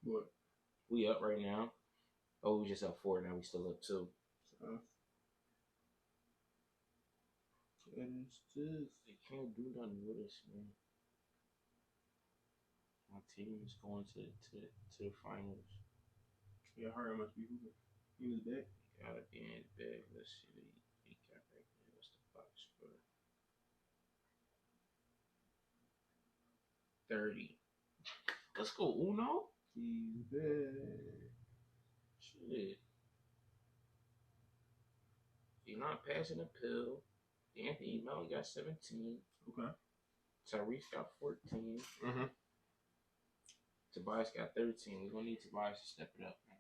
What? We up right now. Oh, we just up 4 now. We still up 2. And it's just They can't do nothing with us, man. My team is going to the finals. yeah, Harden must be hooping. He was back. Gotta be in his bag. Let's see what he got right there. What's the box score? 30. Let's go, Uno. He's back. Shit. You're not passing a pill. Anthony Melton got 17. Okay. Tyrese got 14. Mm-hmm. Tobias got 13. We're gonna need Tobias to step it up, man.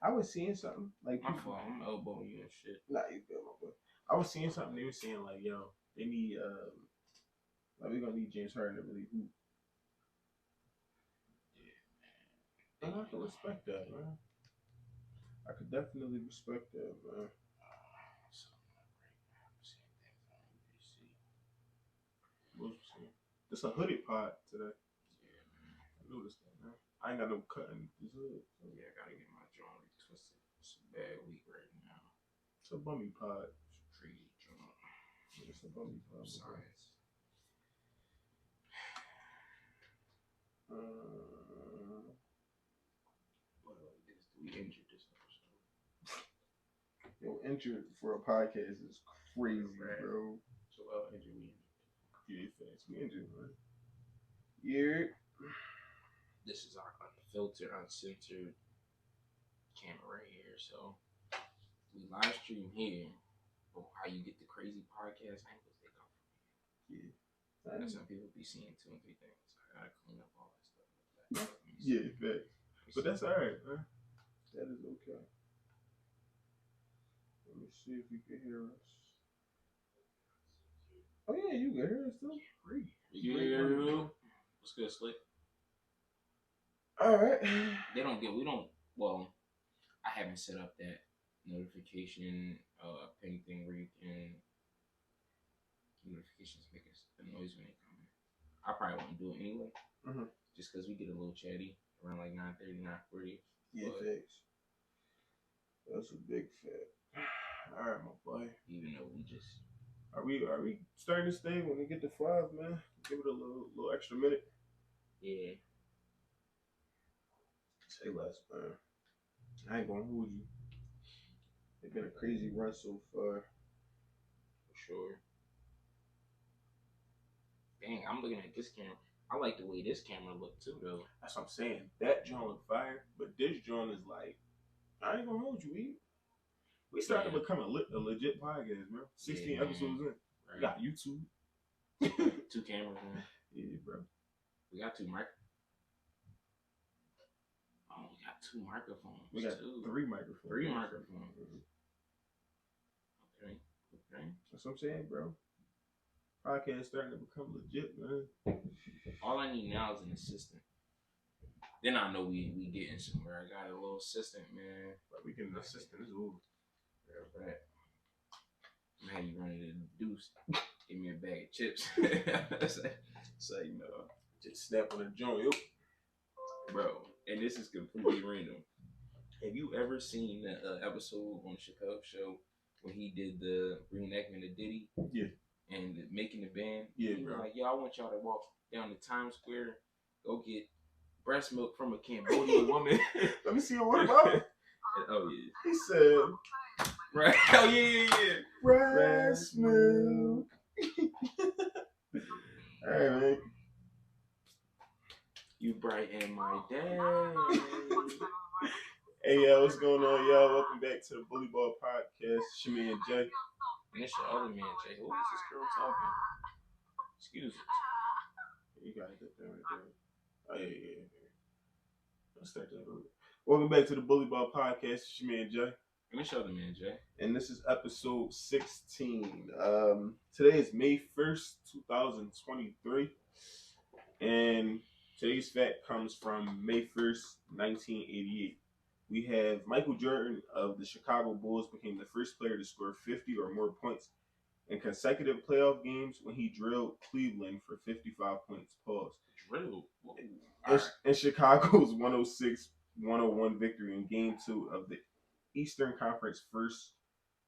I was seeing something like My fault. I'm elbowing you and shit. Nah, you good, my boy. I was seeing something. They were saying like, yo, they need like we're gonna need James Harden to really hoop. Yeah, man. And I can respect that, man. I could definitely respect that, man. What was you saying? It's a hooded pod today. Yeah, man. I noticed that, man. I ain't got no cutting this hood. So. Yeah, I gotta get my jaw retwisted. It's a bad week right now. It's a bummy pod. It's a crazy jaw. It's a bummy pod. Science. We injured this episode. Yo, injured for a podcast is crazy, right. Bro. So injured, we injured. Yeah, thanks. We injured, man. Yeah. This is our unfiltered, uncensored camera right here. So we live stream here. But how you get the crazy podcast angles, they come from here. Yeah. And some people be seeing 2 and 3 things. I gotta clean up all that stuff. Yeah, facts. But that's alright, man. That is okay. Let me see if you can hear us. Oh yeah, you can hear us too. Yeah. What's good, Slick? Alright. We don't, well, I haven't set up that notification ping thing where you can notifications make a noise when they come in. I probably won't do it anyway. Mm-hmm. Just because we get a little chatty around like 9:30, 9:40. Yeah, facts. That's a big fact. Alright, my boy. Even though we just Are we starting this thing when we get to 5, man? Give it a little extra minute. Yeah. Say less, man. I ain't gonna hold you. It's been a crazy run so far. For sure. Dang, I'm looking at this camera. I like the way this camera look too, though. That's what I'm saying. That joint look fire, but this joint is like, I ain't gonna hold you. We started to become a legit podcast, man. 16 episodes in. Right. We got YouTube. 2 cameras, man. Yeah, bro. We got 2 microphones. Oh, we got 2 microphones. We got 3 microphones. 3 microphones. Okay. That's what I'm saying, bro. Podcast starting to become legit, man. All I need now is an assistant. Then I know we getting somewhere. I got a little assistant, man. But we get an assistant. It's over. Right. I'm gonna have you running to the deuce. Give me a bag of chips. So, you know, just snap on the joint, yo. Bro, and this is completely random. Have you ever seen that episode on Chappelle's show when he did the reenactment of Diddy? Yeah. And making the band? Yeah, he bro. Was like, yo, I want y'all to walk down to Times Square, go get breast milk from a Cambodian woman. Let me see what about it. Oh, yeah. He said, right. Oh, yeah. Breast milk. All right, man. You brighten my day. Hey, what's going on, y'all? Welcome back to the Bully Ball Podcast. It's your man, Jay. And it's your other man, Jay. Who is this girl talking? Excuse us. You got it there right there. Oh, yeah. Let's start that over. Welcome back to the Bully Ball Podcast. It's your man, Jay. And it's your other man, Jay. And this is episode 16. Today is May 1st, 2023. And today's fact comes from May 1st, 1988. We have Michael Jordan of the Chicago Bulls became the first player to score 50 or more points in consecutive playoff games when he drilled Cleveland for 55 points. Pause. Drilled. In Chicago's 106-101 victory in Game 2 of the Eastern Conference first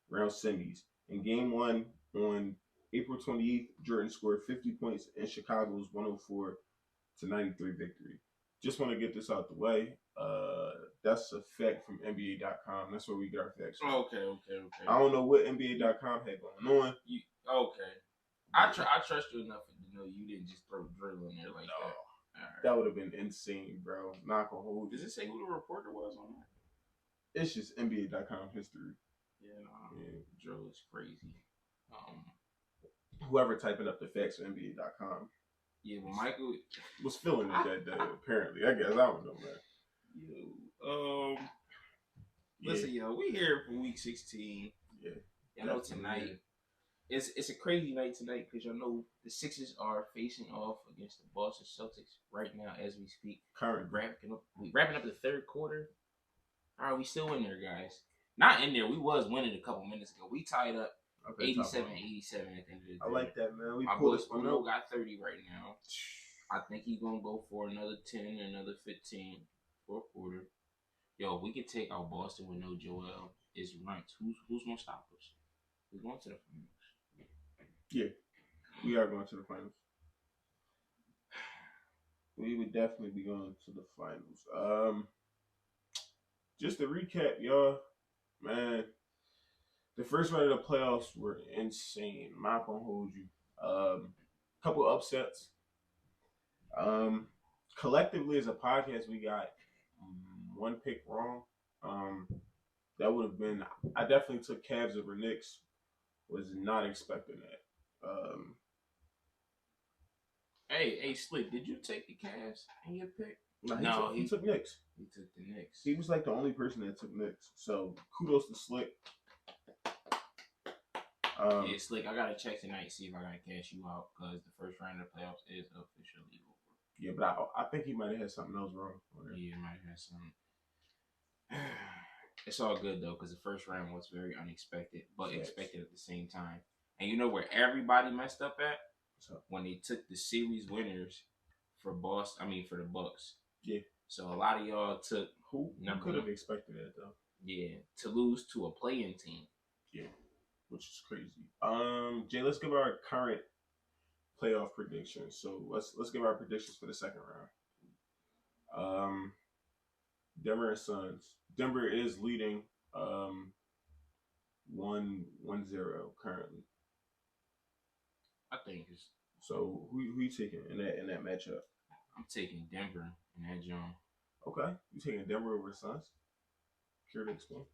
round semis. In Game 1 on April 28th, Jordan scored 50 points in Chicago's 104-93 victory. Just want to get this out the way. That's a fact from NBA.com. That's where we get our facts from. Okay. I don't know what NBA.com had going on. Okay. I trust you enough to know you didn't just throw drill in there like that. Right. That would have been insane, bro. Not gonna hold you. Does it say who the reporter was on that? It's just NBA.com history. Yeah. Drill is crazy. Whoever typing up the facts on NBA.com. Yeah, but Michael was feeling it that day, apparently. I guess. I don't know, man. Listen, we here for week 16. Yeah. I know tonight. It's a crazy night tonight because y'all know the Sixers are facing off against the Boston Celtics right now as we speak. We wrapping up the third quarter. All right, we still in there, guys. Not in there. We was winning a couple minutes ago. We tied up 87-87 at the end of the day. I like that, man. My boy Bruno got 30 right now. I think he's gonna go for another 10, another 15, fourth quarter. Yo, if we could take out Boston with no Joel, it's ranked. Who's gonna stop us? We're going to the finals. Yeah, we are going to the finals. We would definitely be going to the finals. Just to recap, y'all, man, the first round of the playoffs were insane. I'm not gonna hold you. Couple upsets. Collectively as a podcast, we got one pick wrong. That would have been. I definitely took Cavs over Knicks. Was not expecting that. Hey, Slick, did you take the Cavs in your pick? No, he took Knicks. He took the Knicks. He was like the only person that took Knicks. So kudos to Slick. Yeah, Slick, I gotta check tonight see if I gotta cash you out because the first round of the playoffs is officially over. Yeah, but I think he might have had something else wrong. Yeah, he might have had something. It's all good though because the first round was very unexpected, but expected at the same time. And you know where everybody messed up at? When they took the series winners for the Bucks. Yeah. So a lot of y'all took who could have expected that though. Yeah, to lose to a play-in team. Yeah, which is crazy. Jay, let's give our current playoff predictions. So let's give our predictions for the second round. Denver and Suns. Denver is leading 1-0 currently. I think it's so. Who you taking in that matchup? I'm taking Denver in that joint. Okay, you taking Denver over the Suns? Care to explain?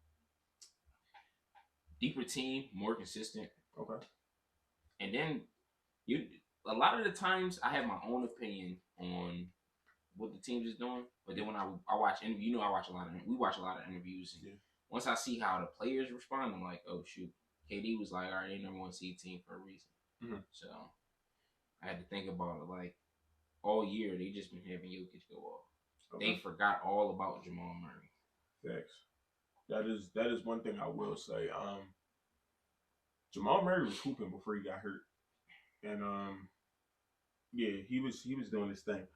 Deeper team, more consistent. Okay. And then a lot of the times I have my own opinion on what the team is doing, but then when I watch interviews, we watch a lot of interviews. And once I see how the players respond, I'm like, oh shoot, KD was like, all right, they number one seed team for a reason. Mm-hmm. So I had to think about it. Like all year, they just been having Jokic go off. Okay. They forgot all about Jamal Murray. Thanks. That is one thing I will say. Jamal Murray was hooping before he got hurt, and he was doing his thing.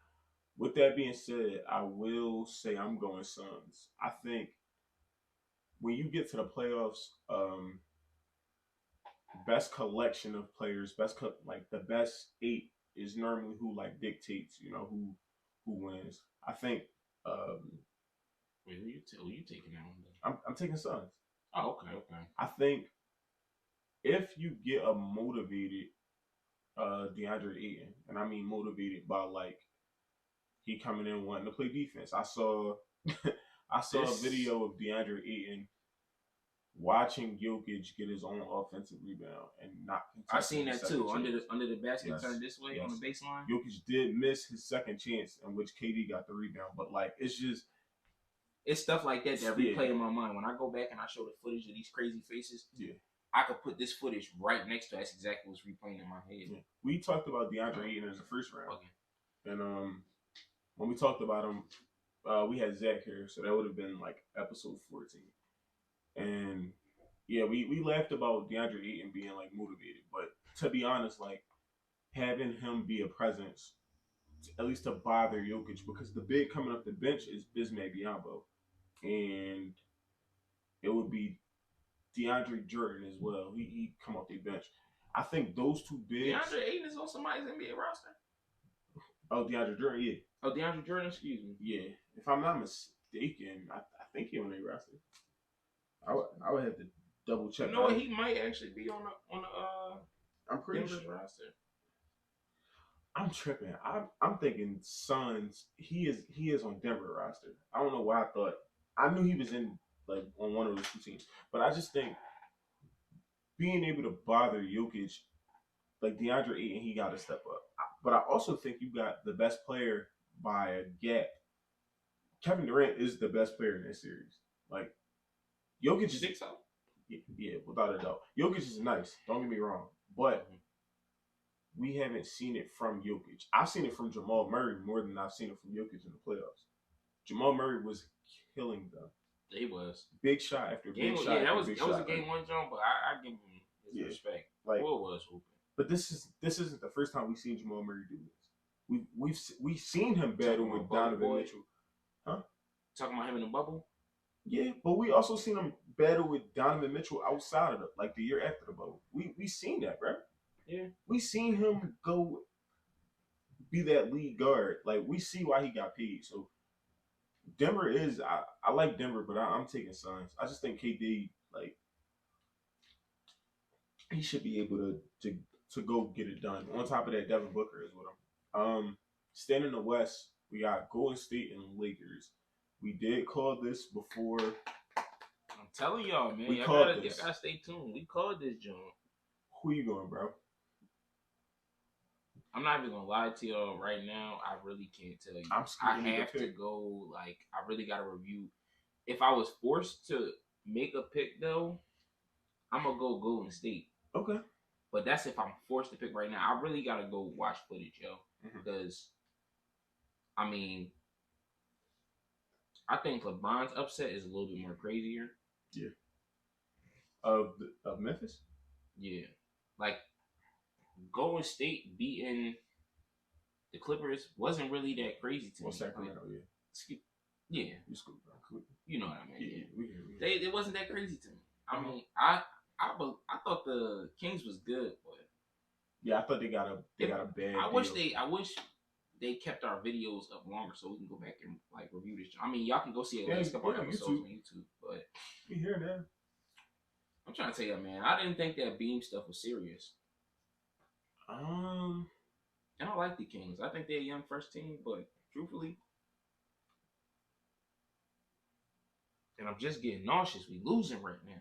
With that being said, I will say I'm going Suns. I think when you get to the playoffs, best collection of players, the best 8 is normally who dictates, who wins. I think. Wait, who you taking now? I'm taking Suns. Oh, okay. I think if you get a motivated DeAndre Ayton, and I mean motivated by he coming in wanting to play defense. I saw a video of DeAndre Ayton watching Jokic get his own offensive rebound and not. I seen that too. Under the basket turned this way on the baseline. Jokic did miss his second chance in which KD got the rebound, but it's stuff like that replay in my mind. When I go back and I show the footage of these crazy faces, I could put this footage right next to. That's exactly what's replaying in my head. Yeah. We talked about DeAndre Ayton in the first round, and when we talked about him, we had Zach here, so that would have been episode 14. And Yeah, we laughed about DeAndre Ayton being like motivated, but to be honest, like having him be a presence, at least to bother Jokic, because the big coming up the bench is Bismack Biyombo, and it would be DeAndre Jordan as well. He come off the bench. I think those two bigs. DeAndre Ayton is on somebody's NBA roster. Oh, DeAndre Jordan, yeah. Oh, DeAndre Jordan, excuse me. Yeah, if I'm not mistaken, I think he on their roster. I would have to double check. You know what? He might actually be on the I'm pretty Denver's sure. roster. I'm tripping. I'm thinking Suns. He is on Denver roster. I don't know why I thought. I knew he was in like on one of those two teams, but I just think being able to bother Jokic, like DeAndre Ayton, he got to step up. But I also think you got the best player by a gap. Kevin Durant is the best player in this series. Like Jokic You think so? Yeah, without a doubt. Jokic is nice. Don't get me wrong, but we haven't seen it from Jokic. I've seen it from Jamal Murray more than I've seen it from Jokic in the playoffs. Jamal Murray was killing them. He was big shot after big shot. Yeah, that was a game one jump, but I give him his respect. Like Will was hooping. But this isn't the first time we've seen Jamal Murray do this. We've seen him battle with Donovan Mitchell. Huh? Talking about him in the bubble? Yeah, but we also seen him battle with Donovan Mitchell outside of the year after the bubble. We seen that, bro. Yeah. We seen him go be that lead guard. Like we see why he got paid. So Denver is I like Denver, but I'm taking Suns. I just think KD like he should be able to go get it done. On top of that, Devin Booker is with him. Staying in the West, we got Golden State and Lakers. We did call this before. I'm telling y'all, man. We y'all called this. Y'all gotta stay tuned. We called this joint. Who you going, bro? I'm not even gonna lie to y'all right now. I really can't tell you. I have to go. Like, I really gotta review. If I was forced to make a pick, though, I'm gonna go Golden State. Okay. But that's if I'm forced to pick right now. I really gotta go watch footage, yo, because I mean, I think LeBron's upset is a little bit more crazier. Yeah. Of Memphis. Yeah, like Golden State beating the Clippers wasn't really that crazy to me. Sacramento, yeah. Yeah. You know what I mean? Yeah. It wasn't that crazy to me. I mean, I thought the Kings was good, but yeah, I thought they got a bad. I wish they kept our videos up longer so we can go back and like review this. I mean, y'all can go see the last couple episodes on YouTube, but we hear that. I'm trying to tell you, man, I didn't think that Beam stuff was serious. And I like the Kings. I think they're a young first team, but truthfully, and I'm just getting nauseous. We losing right now.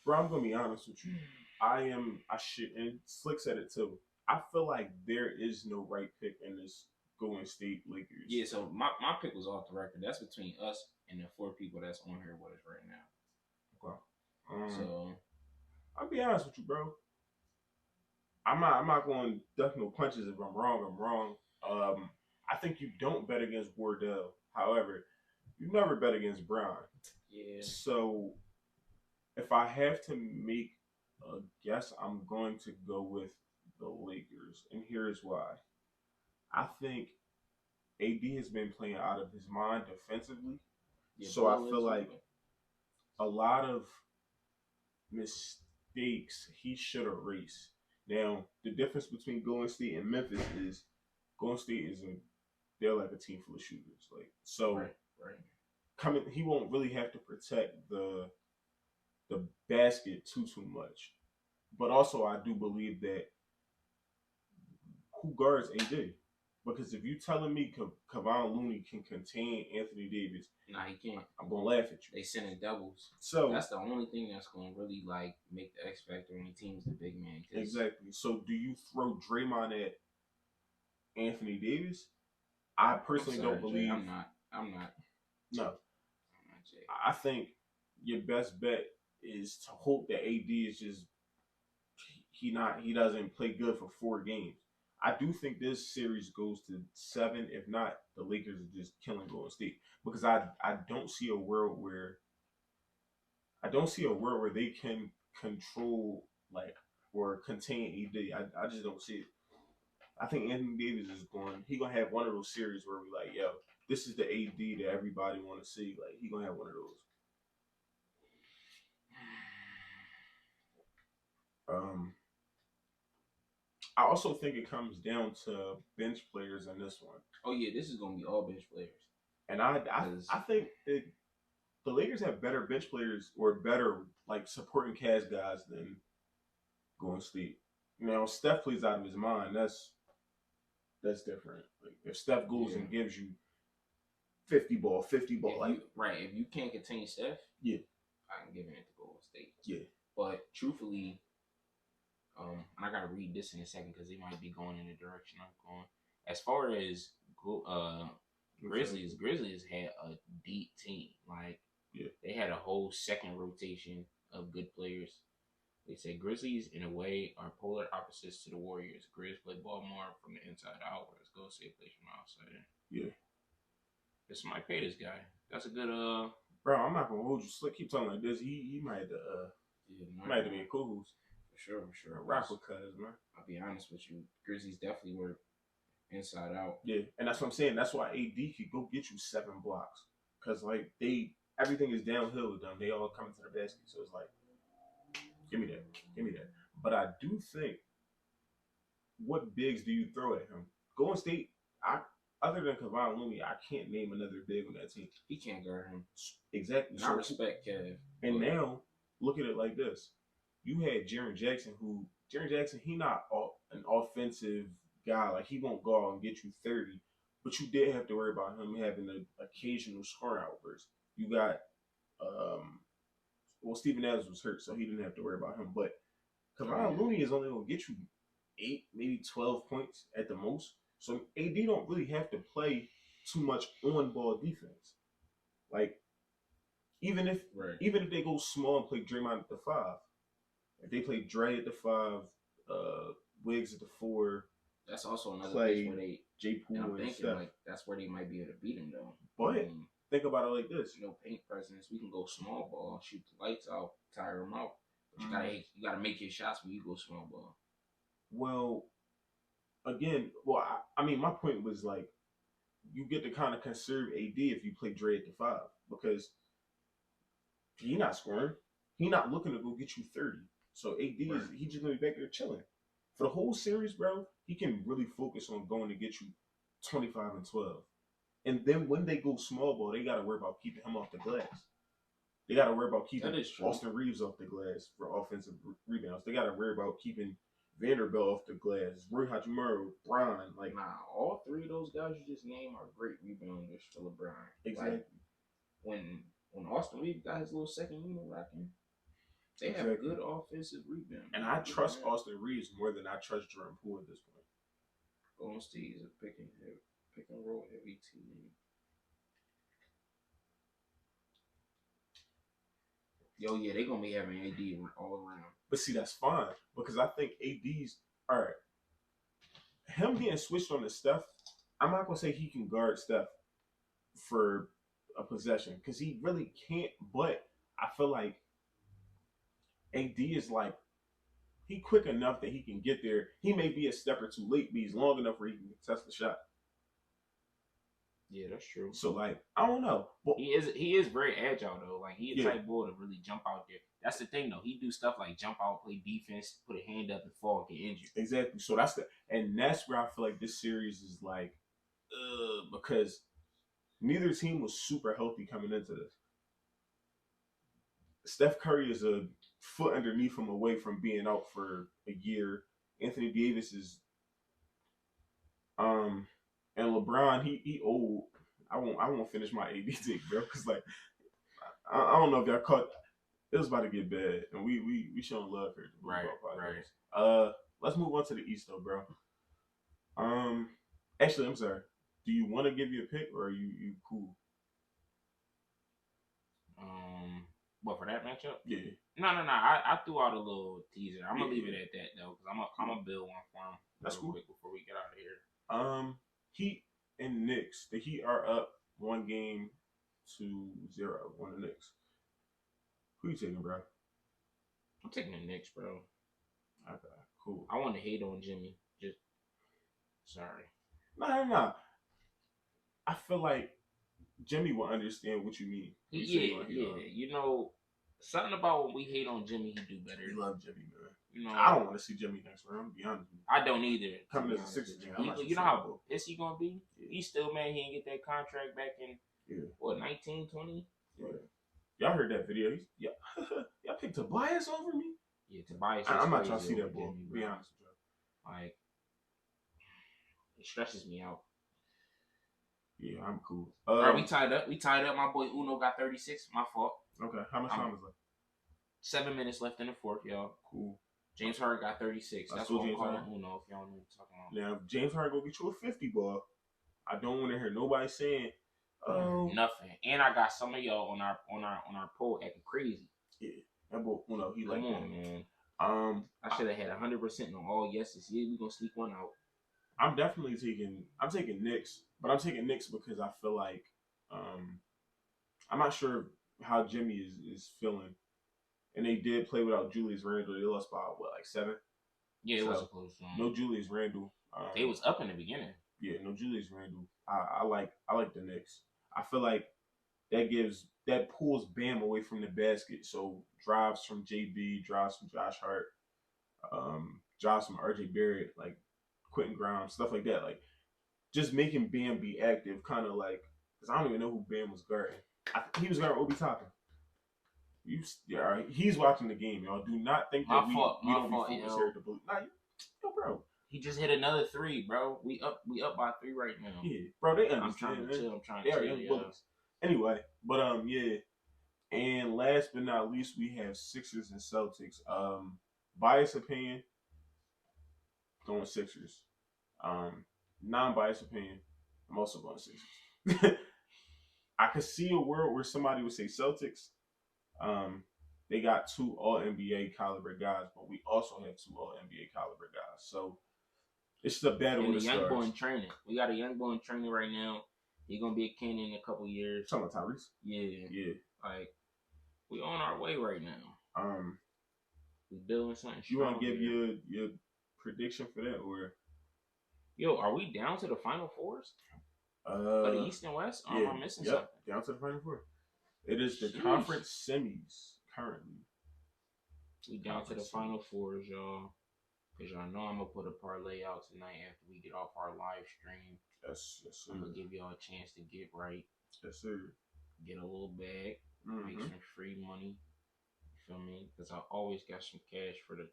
Bro, I'm gonna be honest with you. I should, and Slick said it too. I feel like there is no right pick in this Golden State Lakers. Yeah, so my pick was off the record. That's between us and the 4 people that's on here with us right now. Okay. So I'll be honest with you, bro. I'm not going to duck no punches. If I'm wrong, I'm wrong. I think you don't bet against Wardell. However, you never bet against Brown. Yeah. So if I have to make a guess, I'm going to go with the Lakers, and here's why. I think AD has been playing out of his mind defensively, so I feel like a lot of mistakes he should erase. Now, the difference between Golden State and Memphis is Golden State they're like a team full of shooters. Like so, right. He won't really have to protect the basket too much. But also, I do believe that who guards AD? Because if you telling me Kevon Looney can contain Anthony Davis, nah, he can't. I'm gonna laugh at you. They sending doubles, so that's the only thing that's gonna really like make the X factor on the team's the big man. Exactly. So do you throw Draymond at Anthony Davis? I personally don't believe. Jay, I'm not. No. I'm not Jay. I think your best bet is to hope that AD is just he doesn't play good for 4 games. I do think this series goes to 7. If not, the Lakers are just killing Golden State because I don't see a world where I don't see a world where they can control like or contain AD. I just don't see it. I think Anthony Davis is going. He gonna have one of those series where we like, yo, this is the AD that everybody want to see. Like he gonna have one of those. Um, I also think it comes down to bench players in this one. Oh yeah, this is gonna be all bench players. And I think the Lakers have better bench players or better like supporting cast guys than Golden State. Now Steph plays out of his mind. That's different. Like if Steph goes and gives you 50 ball, If you can't contain Steph, yeah, I can give it to Golden State. Yeah. But truthfully, and I gotta read this in a second because it might be going in the direction I'm going. As far as Grizzlies had a deep team. Like they had a whole second rotation of good players. They say Grizzlies in a way are polar opposites to the Warriors. Grizz play ball more from the inside out, whereas Golden State plays from the outside in. Yeah. This might pay this guy. That's a good Bro, I'm not gonna hold you. Slick, keep talking like this. He might have might have to be in co-host. For sure. Rock with cuz, man. I'll be honest with you. Grizzlies definitely were inside out. Yeah, and that's what I'm saying. That's why AD could go get you 7 blocks. Cause like everything is downhill with them. They all coming to the basket. So it's like, give me that. But I do think, what bigs do you throw at him? Golden State, other than Kevon Looney, I can't name another big on that team. He can't guard him. Exactly. And I respect Kev. And now, look at it like this. You had Jaren Jackson, he not an offensive guy. Like, he won't go out and get you 30. But you did have to worry about him having an occasional scoring outburst. You got, Steven Adams was hurt, so he didn't have to worry about him. But Kevon Looney is only going to get you 8, maybe 12 points at the most. So AD don't really have to play too much on-ball defense. Like, even if they go small and play Draymond at the 5, if they play Dre at the 5, Wiggs at the 4, that's also another place where they J. Poole and thinking stuff. like that's where they might be able to beat him though. But think about it like this: paint presence. We can go small ball, shoot the lights out, tire them out. But you gotta make your shots when you go small ball. Well, again, I mean, my point was like, you get to kind of conserve AD if you play Dre at the 5 because he not scoring, he not looking to go get you 30. So AD he just gonna be back there chilling. For the whole series, bro, he can really focus on going to get you 25 and 12. And then when they go small ball, they got to worry about keeping him off the glass. They got to worry about keeping Austin Reeves off the glass for offensive rebounds. They got to worry about keeping Vanderbilt off the glass, Roy Hachimura, Bron. Like, all 3 of those guys you just named are great rebounders for LeBron. Exactly. Like, when Austin Reeves got his little second unit rocking, they have a good offensive rebound. And I trust Austin Reeves more than I trust Jordan Poole at this point. Golden State is a pick and roll heavy team. Yo, yeah, they're going to be having AD all around. But see, that's fine because I think AD's, all right, him getting switched on to Steph, I'm not going to say he can guard Steph for a possession because he really can't, but I feel like AD is like, he quick enough that he can get there. He may be a step or two late, but he's long enough where he can test the shot. Yeah, that's true. So, like, I don't know. But he is very agile, though. Like, he a type boy to really jump out there. That's the thing, though. He do stuff like jump out, play defense, put a hand up and fall and get injured. Exactly. So, that's where I feel like this series is like, because neither team was super healthy coming into this. Steph Curry is a foot underneath him away from being out for a year. Anthony Davis is and LeBron, he old. I won't finish my AD take, bro, because like I don't know if y'all caught. It was about to get bad, and we showing love here. Right. Let's move on to the East though, bro. Actually, I'm sorry. Do you want to give you a pick, or are you cool? What, for that matchup? Yeah. No. I threw out a little teaser. I'm gonna leave it at that though, because I'm gonna build one for him. That's cool. Quick before we get out of here. Heat and Knicks. The Heat are up 1-0 on the Knicks. Who you taking, bro? I'm taking the Knicks, bro. Okay, cool. I want to hate on Jimmy. Just sorry. Nah. I feel like Jimmy will understand what you mean. Yeah. You know, something about when we hate on Jimmy, he do better. You love Jimmy, man. You know, I don't want to see Jimmy next round. To be honest with you, I don't either. Coming as a Sixers fan, you know how pissed he gonna be? Yeah. He's still mad he didn't get that contract back in what 1920. Yeah. Y'all heard that video? Y'all picked Tobias over me. Yeah, Tobias. I'm not trying to see that ball. Be honest with you. Like, it stresses me out. Yeah, I'm cool. All right, we tied up. My boy Uno got 36. My fault. Okay, how much time is left? 7 minutes left in the fourth, y'all. Cool. James Harden got 36. That's what I'm calling Uno. If y'all know what I'm talking about. Now, if James Harden go get you a 50 ball, I don't want to hear nobody saying, nothing. And I got some of y'all on our poll acting crazy. Yeah, that boy Uno, he like that, man. I should have had 100% on all yeses. Yeah, we gonna sneak one out. I'm taking Knicks, but I'm taking Knicks because I feel like I'm not sure how Jimmy is feeling. And they did play without Julius Randle. They lost by what, like 7? Yeah, it was a close one. No Julius Randle. They was up in the beginning. Yeah, no Julius Randle. I like the Knicks. I feel like that pulls Bam away from the basket. So drives from JB, drives from Josh Hart, drives from RJ Barrett, like Quentin Grimes, stuff like that. Like just making Bam be active, kind of like, because I don't even know who Bam was guarding. He was guarding Obi Toppin. He's watching the game, y'all. Do not think that we don't be focused here at the blue. Nah, bro. He just hit another 3, bro. We up by 3 right now. Yeah, bro. They understand. I'm trying to chill. Yeah. Anyway, but yeah. And last but not least, we have Sixers and Celtics. Biased opinion, going Sixers. Non-biased opinion, I'm also going Sixers. I could see a world where somebody would say Celtics. They got 2 All-NBA caliber guys, but we also have 2 All-NBA caliber guys. So it's the battle of the stars. Young boy in training. We got a young boy in training right now. He's gonna be a king in a couple years. Talking about Tyrese? Yeah. Like, we on our way right now. We building something strong. You want to give your prediction for that, or? Yo, are we down to the Final Fours? For the East and West? Or am I missing something? Down to the Final Four. It is the conference semis currently. We down to the Final Fours, y'all. Because y'all know I'm going to put a parlay out tonight after we get off our live stream. Yes, sir. I'm going to give y'all a chance to get right. Yes, sir. Get a little bag. Make some free money. You feel me? Because I always got some cash for the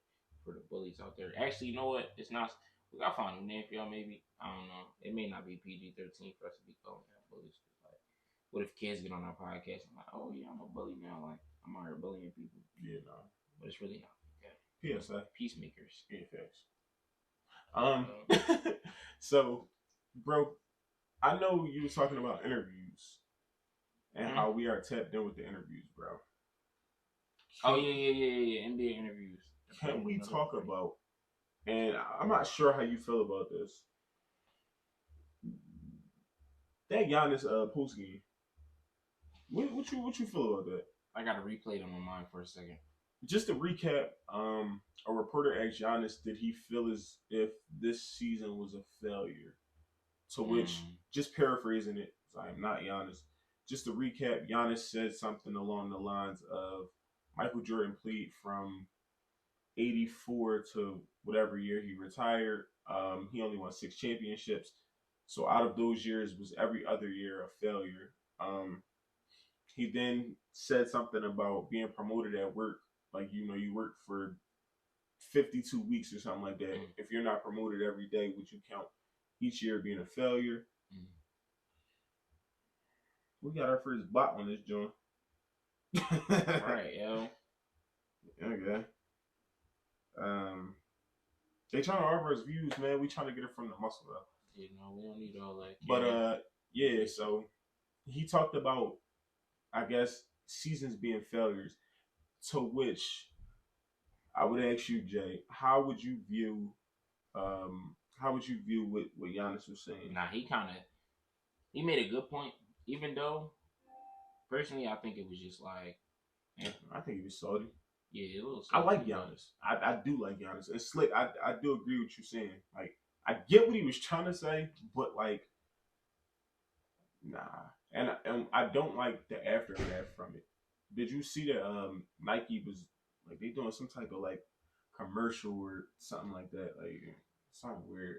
bullies out there. Actually, you know what? It's not. We got to find a name for y'all, maybe. I don't know. It may not be PG-13 for us to be calling out bullies. Like, what if kids get on our podcast and like, oh, yeah, I'm a bully now. Like, I'm out here bullying people. Yeah, no. But it's really not. PSA. Peacemakers. Yeah, facts. So, bro, I know you was talking about interviews and how we are tapped in with the interviews, bro. Yeah. NBA interviews. Can we talk about, and I'm not sure how you feel about this, that Giannis post game. What you feel about that? I got to replay it on my mind for a second. Just to recap, a reporter asked Giannis, did he feel as if this season was a failure? To which, just paraphrasing it, because I am not Giannis, just to recap, Giannis said something along the lines of Michael Jordan played from 84 to whatever year he retired. He only won 6 championships. So out of those years, was every other year a failure. He then said something about being promoted at work. Like, you work for 52 weeks or something like that. If you're not promoted every day, would you count each year being a failure? We got our first bot on this joint. Right, yo. Okay. They trying to offer us views, man. We trying to get it from the muscle, though. We don't need all that. But, yeah, so he talked about, I guess, seasons being failures. To which I would ask you, Jay, how would you view what Giannis was saying? Nah, he made a good point. Even though, personally, I think it was just like Yeah. I think he was Saudi. Yeah, it was. I like Giannis. I do like Giannis. It's slick. I do agree with you saying. Like, I get what he was trying to say, but like, nah. And I don't like the aftermath from it. Did you see that Nike was like they doing some type of like commercial or something like that? Like something weird.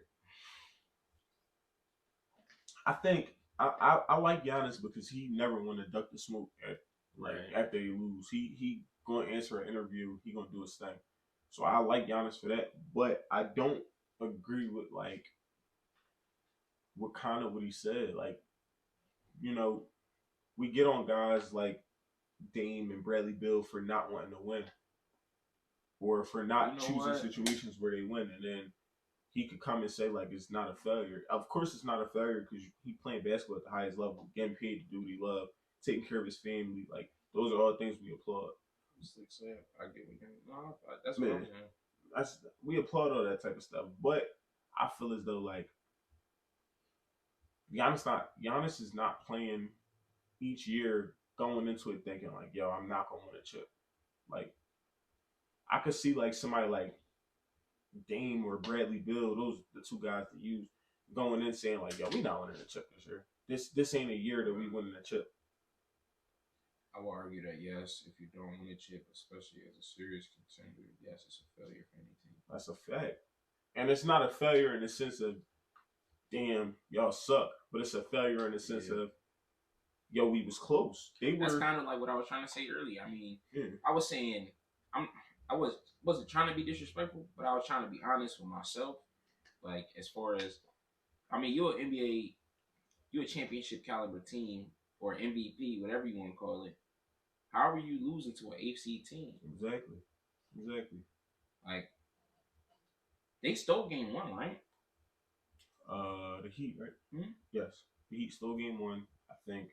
I think I like Giannis because he never want to duck the smoke at like Right. after they lose. He gonna answer an interview. He gonna do his thing. So I like Giannis for that, but I don't agree with like what kind of what he said. Like you know, we get on guys like Dame and Bradley Beal for not wanting to win or for You not know choosing what? situations where they win, and then he could come and say like it's not a failure. Of course, it's not a failure because he playing basketball at the highest level, getting paid to do what he love, taking care of his family. Like those are all things we applaud. It's like saying, I get what you're no, that's what I'm Man, saying. we applaud all that type of stuff. But I feel as though like Giannis is not playing each year going into it thinking like, yo, I'm not gonna win a chip. Like I could see like somebody like Dame or Bradley Bill, those the two guys to use going in saying like, yo, we not winning a chip this year. This ain't a year that we winning a chip. I will argue that yes, if you don't win a chip, especially as a serious contender, yes, it's a failure for any team. That's a fact. And it's not a failure in the sense of damn, y'all suck, but it's a failure in the sense of yo, we was close. That's kind of like what I was trying to say earlier. I mean, yeah. I was saying I wasn't trying to be disrespectful, but I was trying to be honest with myself. Like as far as I mean, you're a championship caliber team or MVP, whatever you want to call it. How are you losing to an AFC team? Exactly. Like they stole game one, right? The Heat, right? Hmm? Yes. The Heat stole game one. I think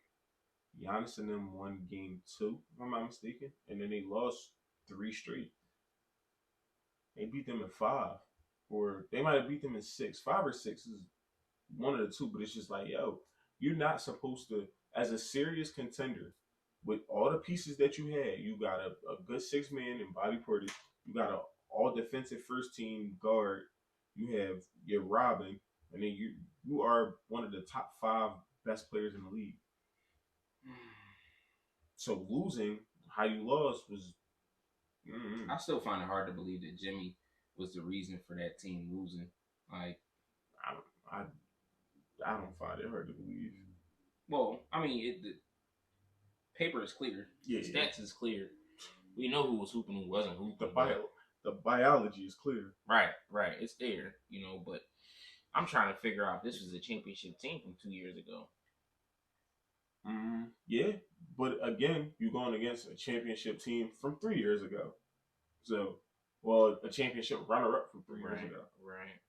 Giannis and them won game two, if I'm not mistaken. And then they lost three straight. They beat them in five. Or they might have beat them in six. Five or six is one of the two, but it's just like, yo, you're not supposed to, as a serious contender, with all the pieces that you had, you got a good six man in Bobby Portis, you got a all defensive first team guard, you have your Robin, and then you are one of the top five best players in the league. So losing how you lost was. I still find it hard to believe that Jimmy was the reason for that team losing. Like, I I don't find it hard to believe. well, I mean, the paper is clear. Yeah, the stats is clear. We know who was hooping, who wasn't hooping. The biology is clear. Right. It's there, but I'm trying to figure out if this was a championship team from 2 years ago. Yeah, but again, you're going against a championship team from 3 years ago. So, a championship runner-up from 3 years ago. Right.